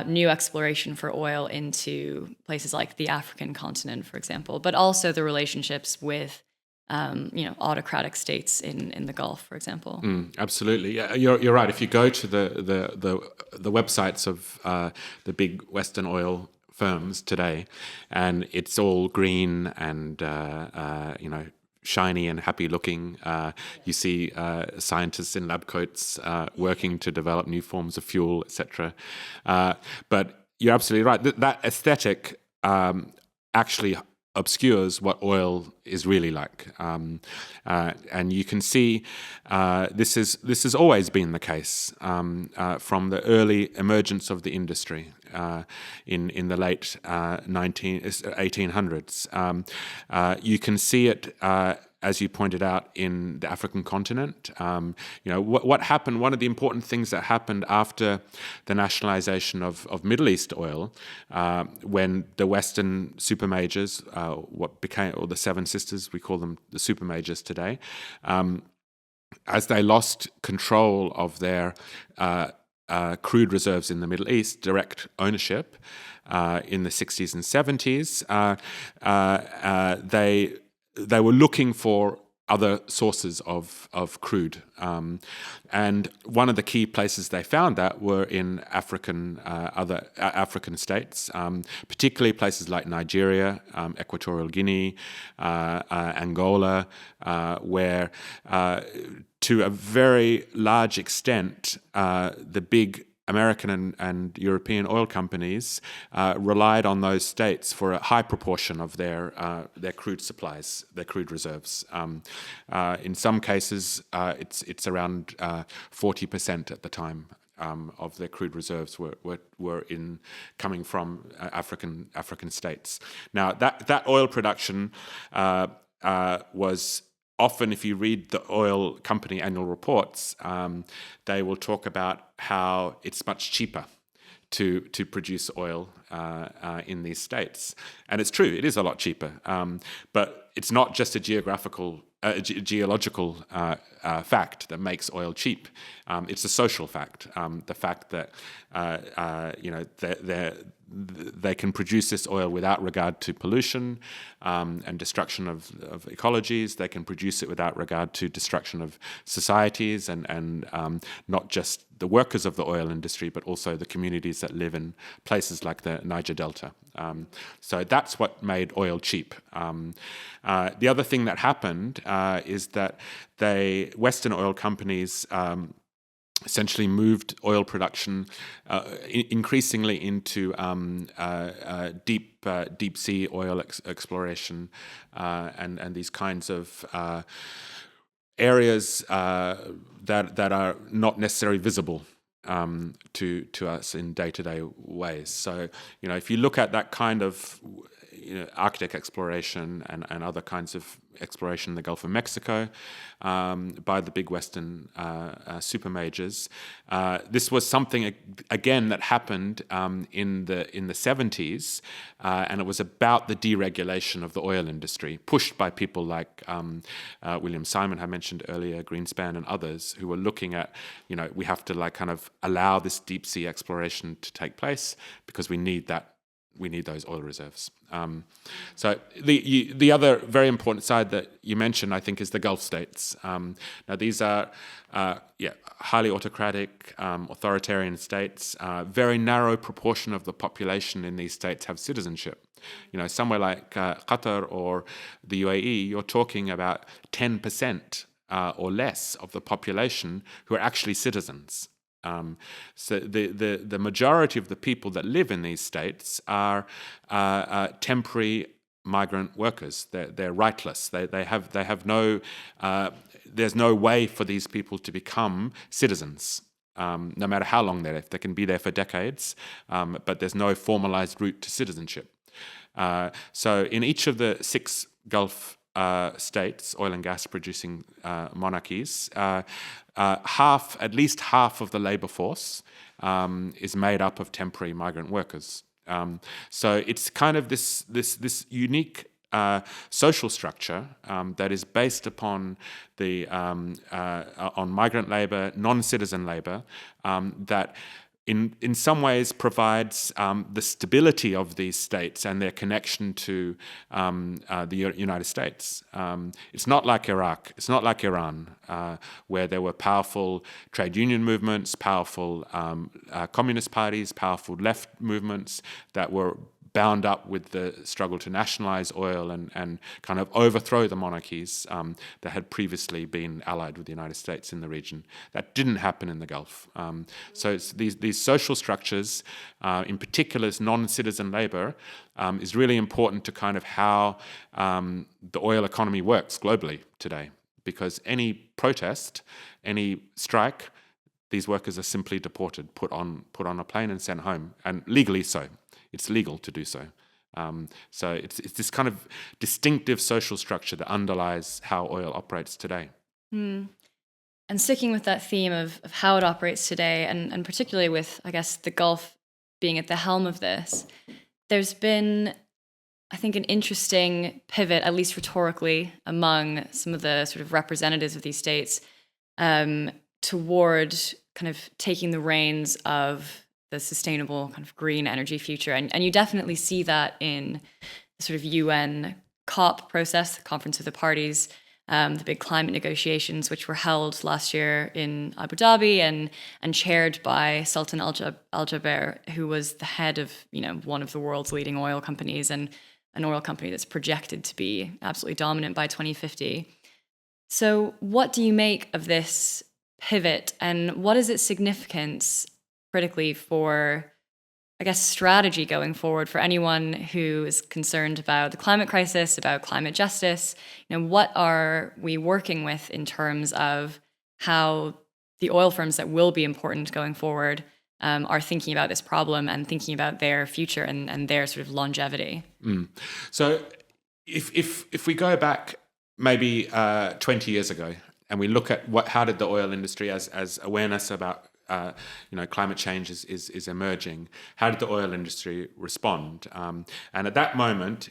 new exploration for oil into places like the African continent, for example, but also the relationships with autocratic states in the Gulf, for example. Absolutely, yeah, you're right. If you go to the websites of the big Western oil firms today, and it's all green and shiny and happy looking. You see scientists in lab coats working to develop new forms of fuel, etc. But you're absolutely right. That aesthetic actually obscures what oil is really like, and you can see this has always been the case from the early emergence of the industry in the late 1800s. You can see it. As you pointed out, in the African continent, what happened. One of the important things that happened after the nationalization of Middle East oil, when the Western supermajors, what became, or the Seven Sisters, we call them the supermajors today, as they lost control of their crude reserves in the Middle East, direct ownership in the 60s and 70s, they were looking for other sources of crude. And one of the key places they found that were in other African states, particularly places like Nigeria, Equatorial Guinea, Angola, where to a very large extent the big American and European oil companies relied on those states for a high proportion of their crude supplies, their crude reserves. In some cases, it's around 40% at the time of their crude reserves were coming from African states. Now that oil production was often, if you read the oil company annual reports, they will talk about how it's much cheaper to produce oil in these states. And it's true, it is a lot cheaper. But it's not just a geological fact that makes oil cheap. It's a social fact. The fact that they can produce this oil without regard to pollution and destruction of ecologies. They can produce it without regard to destruction of societies and not just the workers of the oil industry, but also the communities that live in places like the Niger Delta. So that's what made oil cheap. The other thing that happened is that Western oil companies essentially moved oil production increasingly into deep sea oil exploration and these kinds of areas that are not necessarily visible to us in day-to-day ways. So, if you look at that kind of Arctic exploration and other kinds of exploration in the Gulf of Mexico by the big Western supermajors, this was something again that happened in the 70s, and it was about the deregulation of the oil industry, pushed by people like William Simon, I mentioned earlier, Greenspan, and others who were looking at, we have to kind of allow this deep sea exploration to take place because we need that. We need those oil reserves. So the other very important side that you mentioned, I think, is the Gulf states. Now these are highly autocratic, authoritarian states. Very narrow proportion of the population in these states have citizenship. Somewhere like Qatar or the UAE, you're talking about 10% or less of the population who are actually citizens. So the majority of the people that live in these states are temporary migrant workers. They're rightless. They have no. There's no way for these people to become citizens. No matter how long they're, they can be there for decades, but there's no formalized route to citizenship. So in each of the 6 Gulf states, oil and gas producing monarchies, at least half of the labor force is made up of temporary migrant workers. So it's kind of this unique social structure that is based upon on migrant labor, non-citizen labor, that in some ways provides the stability of these states and their connection to the United States. It's not like Iraq, it's not like Iran, where there were powerful trade union movements, powerful communist parties, powerful left movements that were bound up with the struggle to nationalize oil and kind of overthrow the monarchies that had previously been allied with the United States in the region. That didn't happen in the Gulf. So it's these social structures, in particular non-citizen labor, is really important to kind of how the oil economy works globally today. Because any protest, any strike, these workers are simply deported, put on a plane and sent home, and legally so. It's legal to do so. So it's this kind of distinctive social structure that underlies how oil operates today. And sticking with that theme of how it operates today, and particularly with, I guess, the Gulf being at the helm of this, there's been, I think, an interesting pivot, at least rhetorically, among some of the sort of representatives of these states toward kind of taking the reins of the sustainable kind of green energy future. And you definitely see that in the sort of UN COP process, the Conference of the Parties, the big climate negotiations, which were held last year in Abu Dhabi and chaired by Sultan Al Jaber, who was the head of, one of the world's leading oil companies, and an oil company that's projected to be absolutely dominant by 2050. So what do you make of this pivot, and what is its significance critically for, I guess, strategy going forward for anyone who is concerned about the climate crisis, about climate justice? What are we working with in terms of how the oil firms that will be important going forward are thinking about this problem and thinking about their future and their sort of longevity? So if we go back maybe 20 years ago and we look at how did the oil industry, as awareness about climate change is emerging, how did the oil industry respond? And at that moment,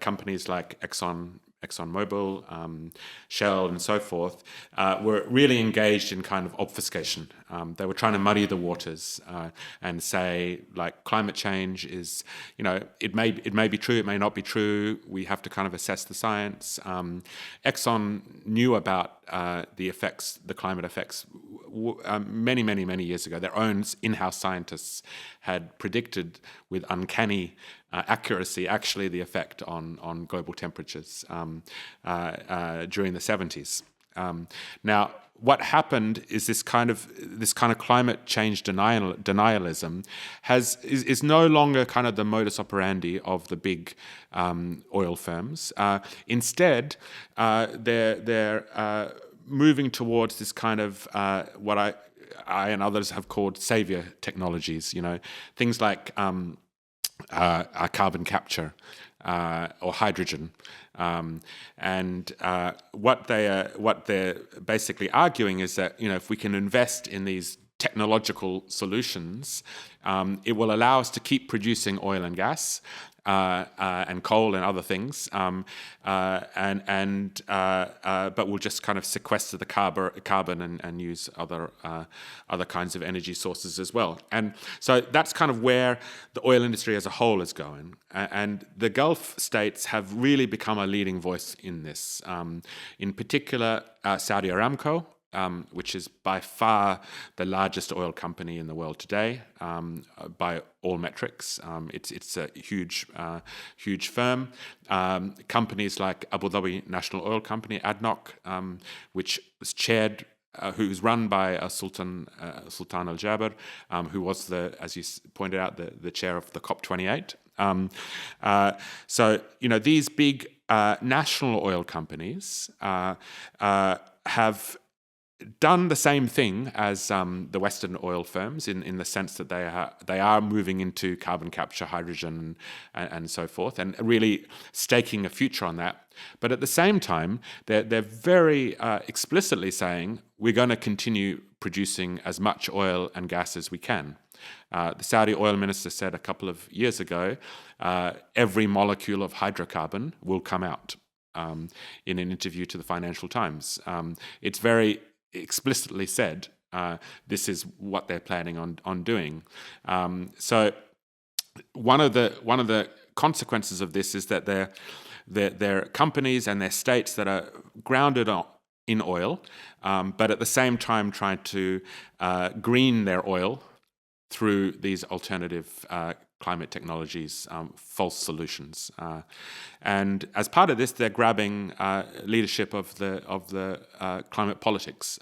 companies like ExxonMobil, Shell, and so forth were really engaged in kind of obfuscation. They were trying to muddy the waters and say, like, climate change is, it may be true, it may not be true. We have to kind of assess the science. Exxon knew about the climate effects many years ago. Their own in-house scientists had predicted with uncanny accuracy actually the effect on global temperatures during the 70s. Now, what happened is this kind of climate change denialism is no longer kind of the modus operandi of the big oil firms. Instead, they're moving towards this kind of what I and others have called savior technologies. Things like carbon capture or hydrogen. And what they're basically arguing is that if we can invest in these technological solutions, it will allow us to keep producing oil and gas and coal and other things, but we'll just kind of sequester the carbon and use other kinds of energy sources as well. And so that's kind of where the oil industry as a whole is going. And the Gulf states have really become a leading voice in this. In particular, Saudi Aramco, which is by far the largest oil company in the world today, by all metrics. It's a huge firm. Companies like Abu Dhabi National Oil Company, ADNOC, which was chaired, who's run by Sultan Al Jaber, who was as you pointed out, the chair of the COP28. So these big national oil companies have done the same thing as the Western oil firms in the sense that they are moving into carbon capture, hydrogen, and so forth, and really staking a future on that. But at the same time, they're very explicitly saying we're going to continue producing as much oil and gas as we can. The Saudi oil minister said a couple of years ago, every molecule of hydrocarbon will come out in an interview to the Financial Times. It's very explicitly said this is what they're planning on doing. So one of the consequences of this is that they're companies and their states that are grounded in oil, but at the same time trying to green their oil through these alternative climate technologies, false solutions, and as part of this, they're grabbing leadership of the climate politics.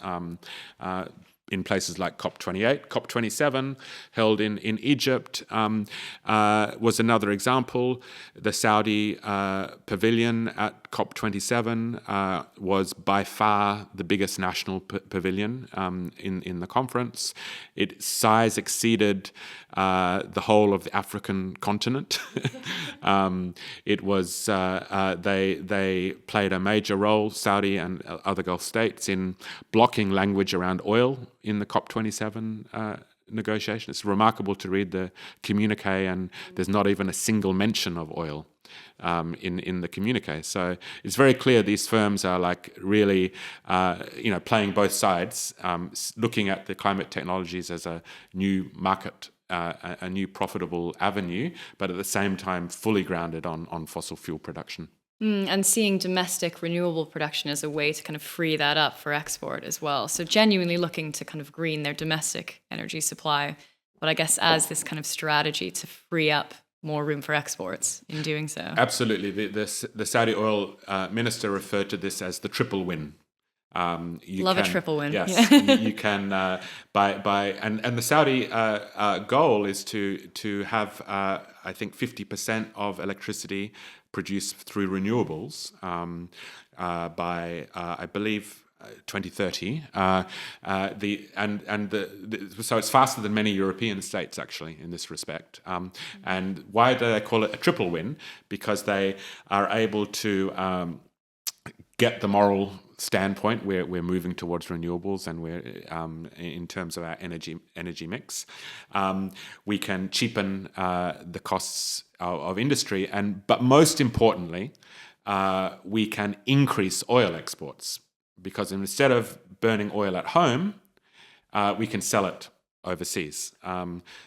In places like COP28, COP27, held in Egypt, was another example. The Saudi pavilion at COP27 was by far the biggest national pavilion in the conference. Its size exceeded the whole of the African continent. It was they played a major role, Saudi and other Gulf states, in blocking language around oil in the COP27 negotiation. It's remarkable to read the communique, and there's not even a single mention of oil in the communique. So it's very clear these firms are like really, playing both sides, looking at the climate technologies as a new market, a new profitable avenue, but at the same time fully grounded on fossil fuel production. And seeing domestic renewable production as a way to kind of free that up for export as well. So genuinely looking to kind of green their domestic energy supply, but I guess as this kind of strategy to free up more room for exports in doing so. Absolutely. The Saudi oil minister referred to this as the triple win. A triple win. Yes, yeah. you can and the Saudi goal is to have I think 50% of electricity produced through renewables by I believe 2030. So it's faster than many European states actually in this respect. And why do they call it a triple win? Because they are able to get the moral standpoint where we're moving towards renewables, and we're in terms of our energy mix, we can cheapen the costs of industry, but most importantly, we can increase oil exports, because instead of burning oil at home, we can sell it overseas.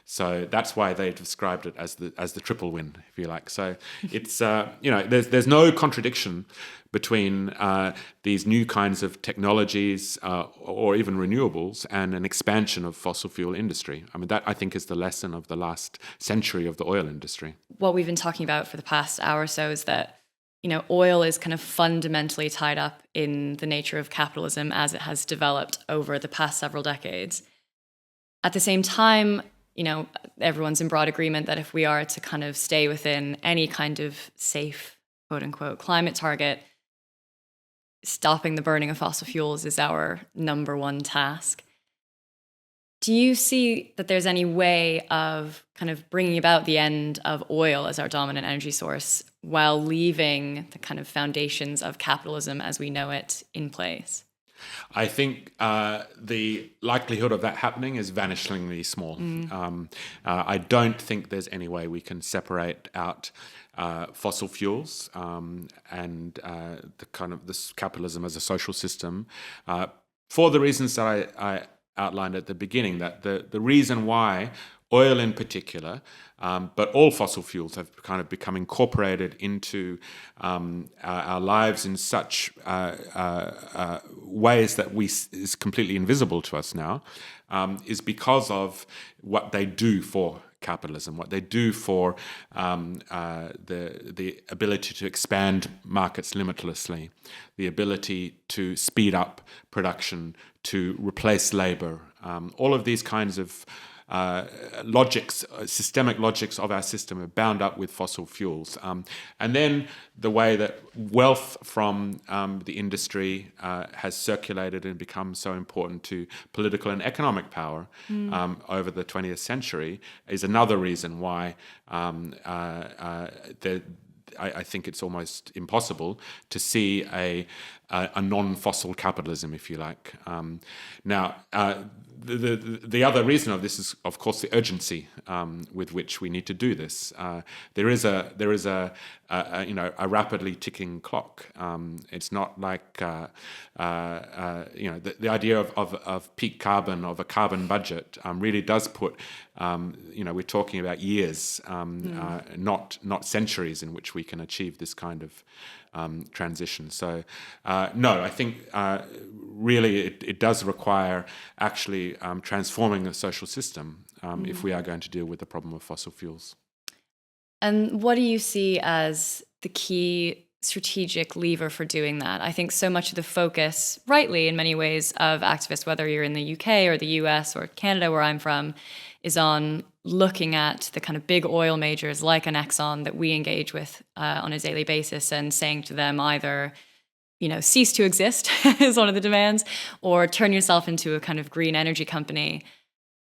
So that's why they described it as the triple win, if you like. So it's there's no contradiction between these new kinds of technologies or even renewables and an expansion of fossil fuel industry. I mean, that I think is the lesson of the last century of the oil industry. What we've been talking about for the past hour or so is that oil is kind of fundamentally tied up in the nature of capitalism as it has developed over the past several decades. At the same time, everyone's in broad agreement that if we are to kind of stay within any kind of safe, quote unquote, climate target, stopping the burning of fossil fuels is our number one task. Do you see that there's any way of kind of bringing about the end of oil as our dominant energy source while leaving the kind of foundations of capitalism as we know it in place? I think the likelihood of that happening is vanishingly small. I don't think there's any way we can separate out fossil fuels and the kind of this capitalism as a social system for the reasons that I outlined at the beginning. That the reason why oil in particular, but all fossil fuels have kind of become incorporated into our lives in such ways that is completely invisible to us now, is because of what they do for capitalism, what they do for the ability to expand markets limitlessly, the ability to speed up production, to replace labor, all of these kinds of systemic logics of our system are bound up with fossil fuels. And then the way that wealth from the industry has circulated and become so important to political and economic power over the 20th century is another reason why I think it's almost impossible to see a non-fossil capitalism, if you like. Now, the other reason of this is, of course, the urgency with which we need to do this. There is a rapidly ticking clock. It's not like the idea of peak carbon, of a carbon budget, really does put we're talking about years, not centuries, in which we can achieve this kind of transition. So no, I think really it does require actually transforming the social system if we are going to deal with the problem of fossil fuels. And what do you see as the key strategic lever for doing that? I think so much of the focus, rightly in many ways, of activists, whether you're in the UK or the US or Canada, where I'm from, is on looking at the kind of big oil majors like an Exxon that we engage with on a daily basis and saying to them either, cease to exist is one of the demands, or turn yourself into a kind of green energy company.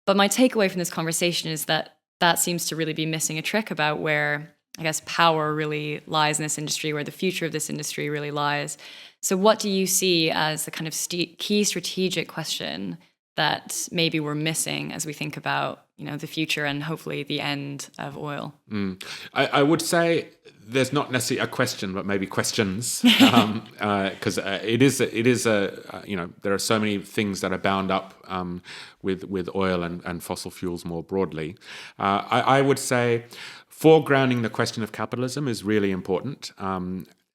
But my takeaway from this conversation is that seems to really be missing a trick about where, I guess, power really lies in this industry, where the future of this industry really lies. So what do you see as the kind of key strategic question that maybe we're missing as we think about, the future and hopefully the end of oil? I would say there's not necessarily a question, but maybe questions, because it is there are so many things that are bound up with oil and fossil fuels more broadly. I would say foregrounding the question of capitalism is really important.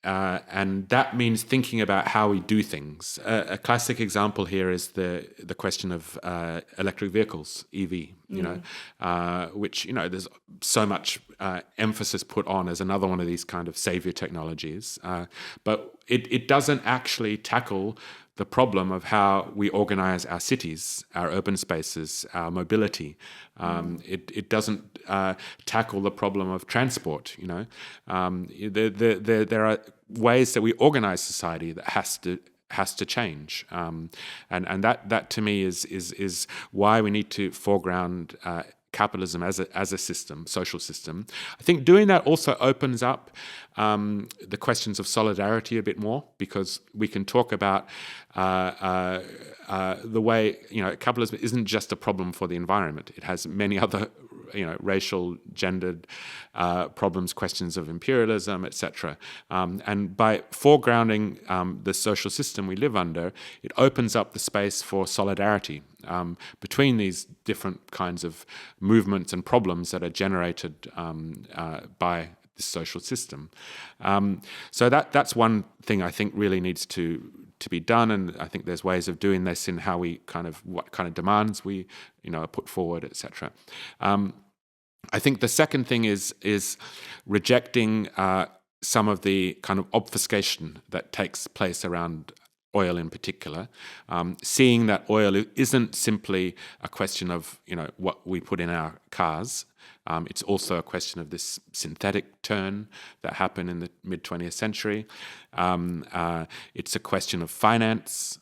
And that means thinking about how we do things. A classic example here is the question of electric vehicles, EV. Which there's so much emphasis put on as another one of these kind of savior technologies, but it doesn't actually tackle the problem of how we organize our cities, our urban spaces, our mobility. It doesn't tackle the problem of transport. There are ways that we organize society that has to change, and that to me is why we need to foreground capitalism as a system, social system. I think doing that also opens up the questions of solidarity a bit more, because we can talk about the way capitalism isn't just a problem for the environment. It has many other racial, gendered problems, questions of imperialism, etc. And by foregrounding the social system we live under, it opens up the space for solidarity between these different kinds of movements and problems that are generated by the social system. So that's one thing I think really needs to be done, and I think there's ways of doing this in how we what kind of demands we are put forward, etc. I think the second thing is rejecting some of the kind of obfuscation that takes place around oil in particular, seeing that oil isn't simply a question of what we put in our cars. It's also a question of this synthetic turn that happened in the mid-20th century. It's a question of finance.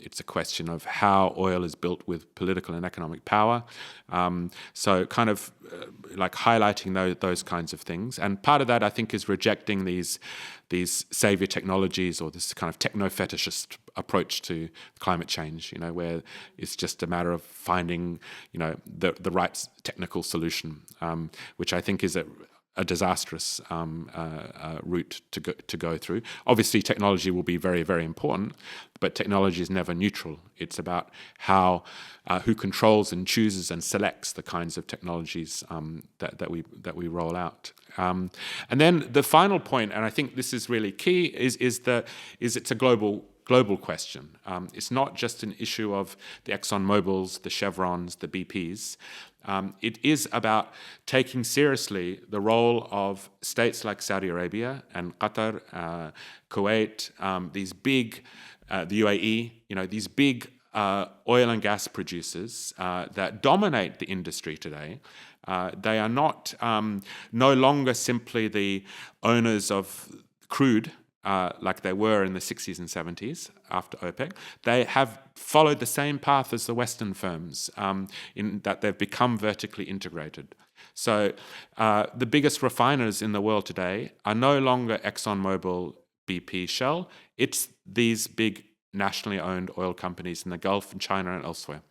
It's a question of how oil is built with political and economic power. So kind of like highlighting those kinds of things. And part of that, I think, is rejecting these savior technologies, or this kind of techno-fetishist approach to climate change, where it's just a matter of finding, the right technical solution, which I think is a disastrous route to go through. Obviously, technology will be very, very important, but technology is never neutral. It's about who controls and chooses and selects the kinds of technologies that we roll out. And then the final point, and I think this is really key, is it's a global question. It's not just an issue of the ExxonMobils, the Chevrons, the BPs. It is about taking seriously the role of states like Saudi Arabia and Qatar, Kuwait, these big, the UAE, these big oil and gas producers that dominate the industry today. They are not no longer simply the owners of crude, like they were in the 60s and 70s after OPEC. They have followed the same path as the Western firms, in that they've become vertically integrated. So the biggest refiners in the world today are no longer ExxonMobil, BP, Shell. It's these big nationally owned oil companies in the Gulf and China and elsewhere.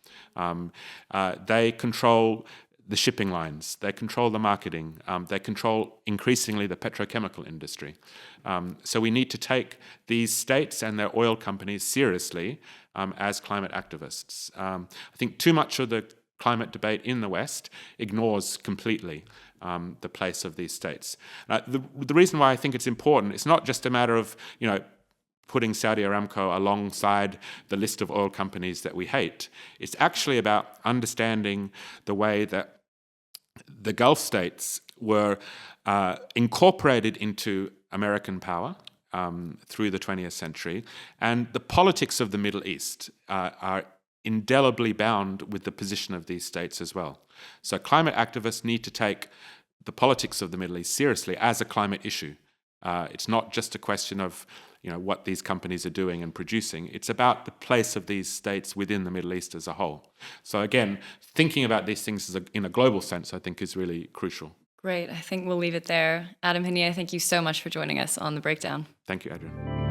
They control the shipping lines, they control the marketing, they control increasingly the petrochemical industry. So we need to take these states and their oil companies seriously as climate activists. I think too much of the climate debate in the West ignores completely the place of these states. The reason why I think it's important, it's not just a matter of, putting Saudi Aramco alongside the list of oil companies that we hate. It's actually about understanding the way that the Gulf states were incorporated into American power through the 20th century, and the politics of the Middle East are indelibly bound with the position of these states as well. So climate activists need to take the politics of the Middle East seriously as a climate issue. It's not just a question of what these companies are doing and producing. It's about the place of these states within the Middle East as a whole. So again, thinking about these things in a global sense, I think, is really crucial. Great. I think we'll leave it there. Adam Hanieh, thank you so much for joining us on The Breakdown. Thank you, Adrienne.